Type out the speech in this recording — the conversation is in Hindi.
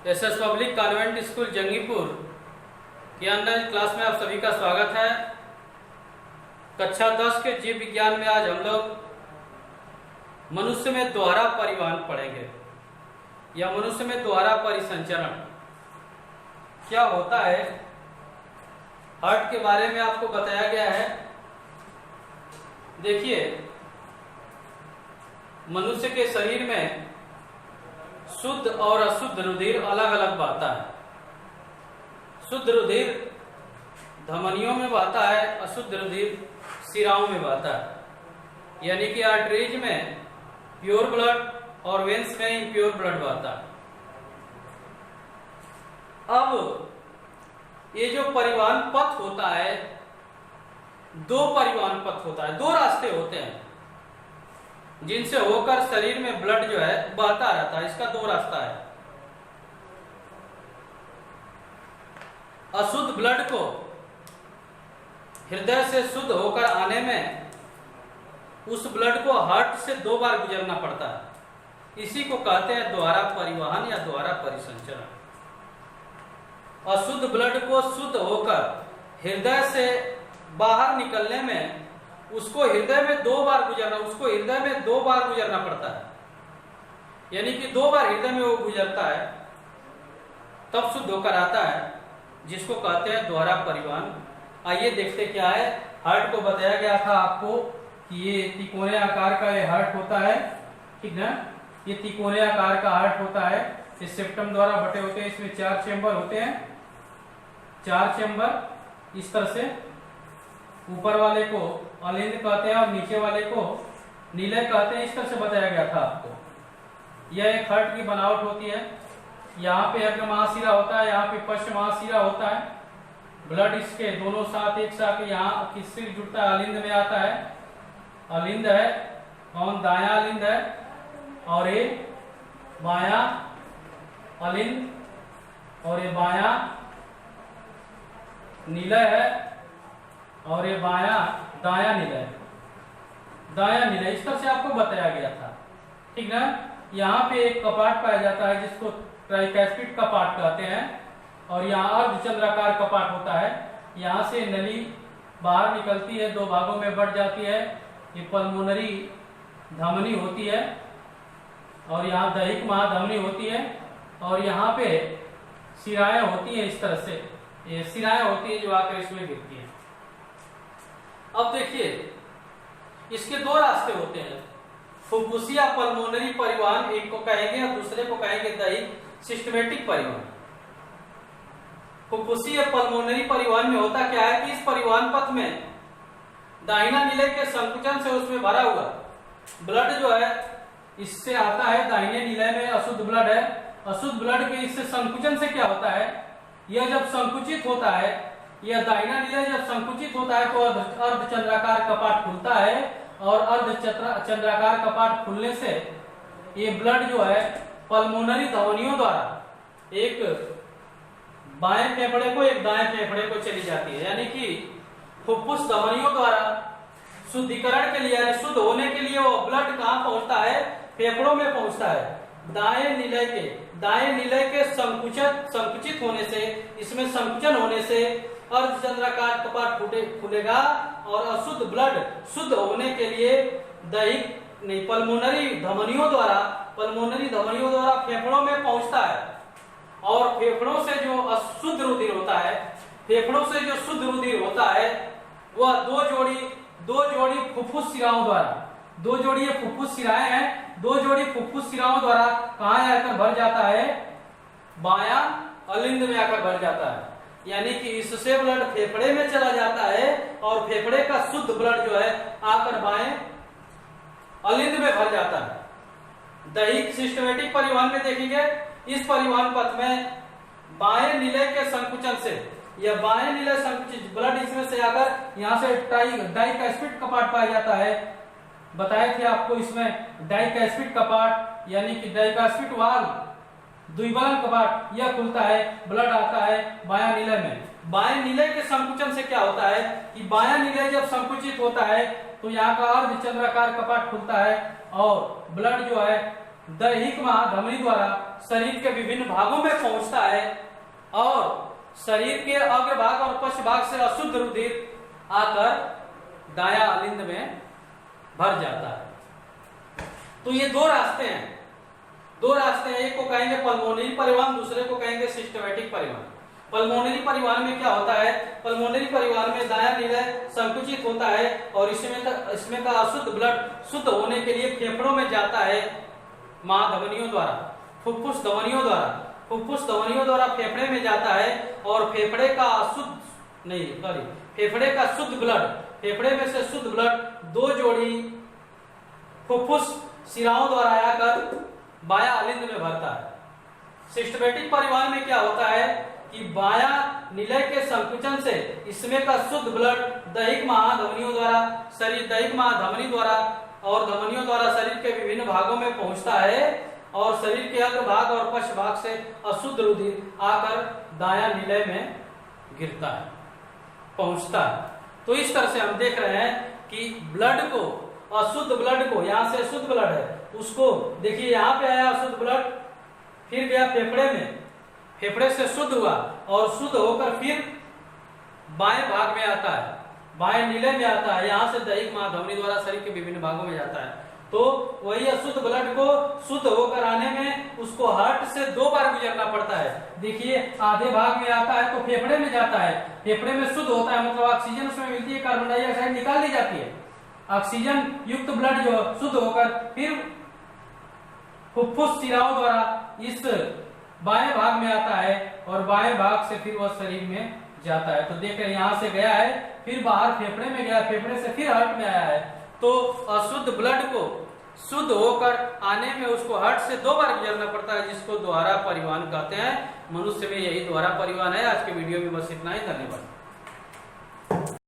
SS public convent school Jangipur के ऑनलाइन क्लास में आप सभी का स्वागत है। कक्षा 10 के जीव विज्ञान में आज हम लोग मनुष्य में दोहरा परिवहन पढ़ेंगे या मनुष्य में दोहरा परिसंचरण क्या होता है। हार्ट के बारे में आपको बताया गया है। देखिए, मनुष्य के शरीर में शुद्ध और अशुद्ध रुधिर अलग अलग बहता है। शुद्ध रुधिर धमनियों में बहता है, अशुद्ध रुधिर शिराओं में बहता है। यानी कि आर्टरीज में प्योर ब्लड और वेन्स में इम्प्योर ब्लड बहता है। अब ये जो परिवहन पथ होता है, दो परिवहन पथ होता है, दो रास्ते होते हैं जिनसे होकर शरीर में ब्लड जो है बहता रहता है। इसका दो रास्ता है। अशुद्ध ब्लड को हृदय से शुद्ध होकर आने में उस ब्लड को हार्ट से दो बार गुजरना पड़ता है। इसी को कहते हैं दोहरा परिवहन या दोहरा परिसंचरण। अशुद्ध ब्लड को शुद्ध होकर हृदय से बाहर निकलने में उसको हृदय में दो बार गुजरना पड़ता है। यानी कि दो बार हृदय में वो गुजरता है, तब शुद्ध होकर आता है, जिसको कहते हैं दोहरा परिवहन। आइए देखते क्या है। हार्ट को बताया गया था आपको कि ये तिकोने आकार का ये हार्ट होता है, ठीक ना। ये तिकोने आकार का हार्ट होता है। इस सेप्टम द्वारा बटे होते हैं। इसमें 4 चेंबर होते हैं। 4 चेंबर इस तरह से, ऊपर वाले को अलिंद कहते हैं और नीचे वाले को नीलय कहते हैं। इस तरह से बताया गया था आपको। यह एक हार्ट की बनावट होती है। यहाँ पे अग्र महाशिरा होता है, यहाँ पे पश्च महाशिरा होता है। ब्लड इसके दोनों साथ एक साथ यहाँ किससे जुड़ता है, अलिंद में आता है। अलिंद है कौन, दाया अलिंद है, और ये बाया अलिंद, और ये बाया नीलय है, और ये बाया दाया नीलय। दाया नीलय इस तरह से आपको बताया गया था, ठीक ना। यहाँ पे एक कपाट पाया जाता है जिसको ट्राइकैस्पिड कपाट कहते हैं, और यहाँ अर्धचंद्राकार कपाट होता है। यहाँ से नली बाहर निकलती है, दो भागों में बढ़ जाती है। ये पल्मोनरी धमनी होती है, और यहाँ दैहिक महाधमनी होती है, और यहाँ पे शिराएं होती है। इस तरह से ये शिराएं होती है जो आकर इसमें गिरती है। अब देखिए, इसके दो रास्ते होते हैं। फुफ्फुसिया पल्मोनरी परिवहन एक को कहेंगे और दूसरे को कहेंगे दैहिक सिस्टमेटिक परिवहन। फुफ्फुसिया पल्मोनरी परिवहन में होता क्या है कि इस परिवहन पथ में दाहिना नीलय के संकुचन से उसमें भरा हुआ ब्लड जो है इससे आता है। दाहिने नीलय में अशुद्ध ब्लड है। अशुद्ध ब्लड के इससे संकुचन से क्या होता है, यह जब संकुचित होता है, यह दाहिना नीलय जब संकुचित होता है तो अर्धचंद्राकार कपाट खुलता है, और अर्धचंद्राकार कपाट खुलने से ये ब्लड जो है पल्मोनरी धमनियों द्वारा एक बाएं फेफड़े को एक दाएं फेफड़े को चली जाती है। यानी कि फुफ्फुस धमनियों द्वारा शुद्धिकरण के लिए, यानी शुद्ध होने के लिए वो ब्लड कहाँ पहुंचता है, फेफड़ों में पहुंचता है। दाएं नीलय के संकुचित होने से, इसमें संकुचन होने से अर्धचंद्राकार कपाट खुलेगा, और अशुद्ध ब्लड शुद्ध होने के लिए पल्मोनरी धमनियों द्वारा फेफड़ों में पहुंचता है। और फेफड़ों से जो अशुद्ध रुधिर होता है, फेफड़ों से जो शुद्ध रुधिर होता है, वह दो जोड़ी फुफ्फुस शिराओं द्वारा, दो जोड़ी फुफ्फुस शिराएं हैं, दो जोड़ी फुफ्फुस शिराओं द्वारा कहाँ आकर भर जाता है, बाया अलिंद में आकर भर जाता है। यानी कि इससे ब्लड फेफड़े में चला जाता है, और फेफड़े का शुद्ध ब्लड जो है आकर बाएं अलिंद में भर जाता है। दैहिक सिस्टमेटिक परिवहन में देखेंगे, इस परिवहन पथ में बाएं नीलय के संकुचन से, यह बाएं नीलय संकुचित ब्लड इसमें से आकर यहाँ से डाइकैस्पिड कपाट पाया जाता है। बताए थे आपको इसमें डाइकैस्पिड कपाट, यानी कि डाइकैस्पिड वाल्व, द्विबलन कपाट, यह खुलता है, ब्लड आता है बायां नीलय में। बाएं नीलय के संकुचन से क्या होता है कि बायां नीलय जब संकुचित होता है तो यहाँ का अर्धचंद्राकार कपाट खुलता है, और ब्लड जो है दैहिक महाधमनी द्वारा शरीर के विभिन्न भागों में पहुंचता है और शरीर के अग्रभाग और पश्च भाग से अशुद्ध रुधिर आकर दाया अलिंद में भर जाता है। तो ये दो रास्ते हैं, एक को कहेंगे पल्मोनरी परिवहन, दूसरे को कहेंगे सिस्टमैटिक परिवहन। पल्मोनरी परिवहन में क्या होता है, पल्मोनरी परिवहन में दायां निलय संकुचित होता है और इसमें का अशुद्ध ब्लड शुद्ध होने के लिए फेफड़ों में जाता है महाधमनियों द्वारा, फुफ्फुस धमनियों द्वारा फेफड़े में जाता है और फेफड़े का शुद्ध ब्लड, फेफड़े में से शुद्ध ब्लड दो जोड़ी फुफ्फुस शिराओं द्वारा आकर बायां अलिंद में भरता है। सिस्टमैटिक परिवहन में क्या होता है कि बायां निलय के संकुचन से इसमें का शुद्ध ब्लड दैहिक महाधमनियों द्वारा और धमनियों द्वारा शरीर के विभिन्न भागों में पहुंचता है और शरीर के अग्रभाग और पश्च भाग से अशुद्ध रुधिर आकर दायां निलय में गिरता है, पहुंचता है। तो इस तरह से हम देख रहे हैं कि ब्लड को, अशुद्ध ब्लड को, यहां से अशुद्ध ब्लड है उसको देखिए यहाँ पे आया अशुद्ध ब्लड, फिर गया फेफड़े में, फेफड़े से शुद्ध हुआ और शुद्ध होकर फिर बाएं भाग में आता है, बाएं नीले में आता है, यहाँ से दैहिक महाधमनी द्वारा शरीर के विभिन्न भागों में जाता है। तो वही अशुद्ध ब्लड को शुद्ध होकर आने में उसको हार्ट से 2 बार गुजरना पड़ता है। देखिए आधे भाग में आता है तो फेफड़े में जाता है, फेफड़े में शुद्ध होता है, मतलब ऑक्सीजन उसमें मिलती है, कार्बन डाइऑक्साइड निकाल दी जाती है, ऑक्सीजन युक्त ब्लड जो शुद्ध होकर फिर फुफ्फुस शिराओं द्वारा इस बाएं भाग में आता है और बाएं भाग से फिर वह शरीर में जाता है। तो देख रहे हैं यहाँ से गया है, फिर बाहर फेफड़े में गया, फेफड़े से फिर हार्ट में आया है। तो अशुद्ध ब्लड को शुद्ध होकर आने में उसको हार्ट से 2 बार गुजरना पड़ता है, जिसको दोहरा परिवहन कहते हैं। मनुष्य में यही दोहरा परिवहन है। आज के वीडियो में बस इतना ही, धन्यवाद।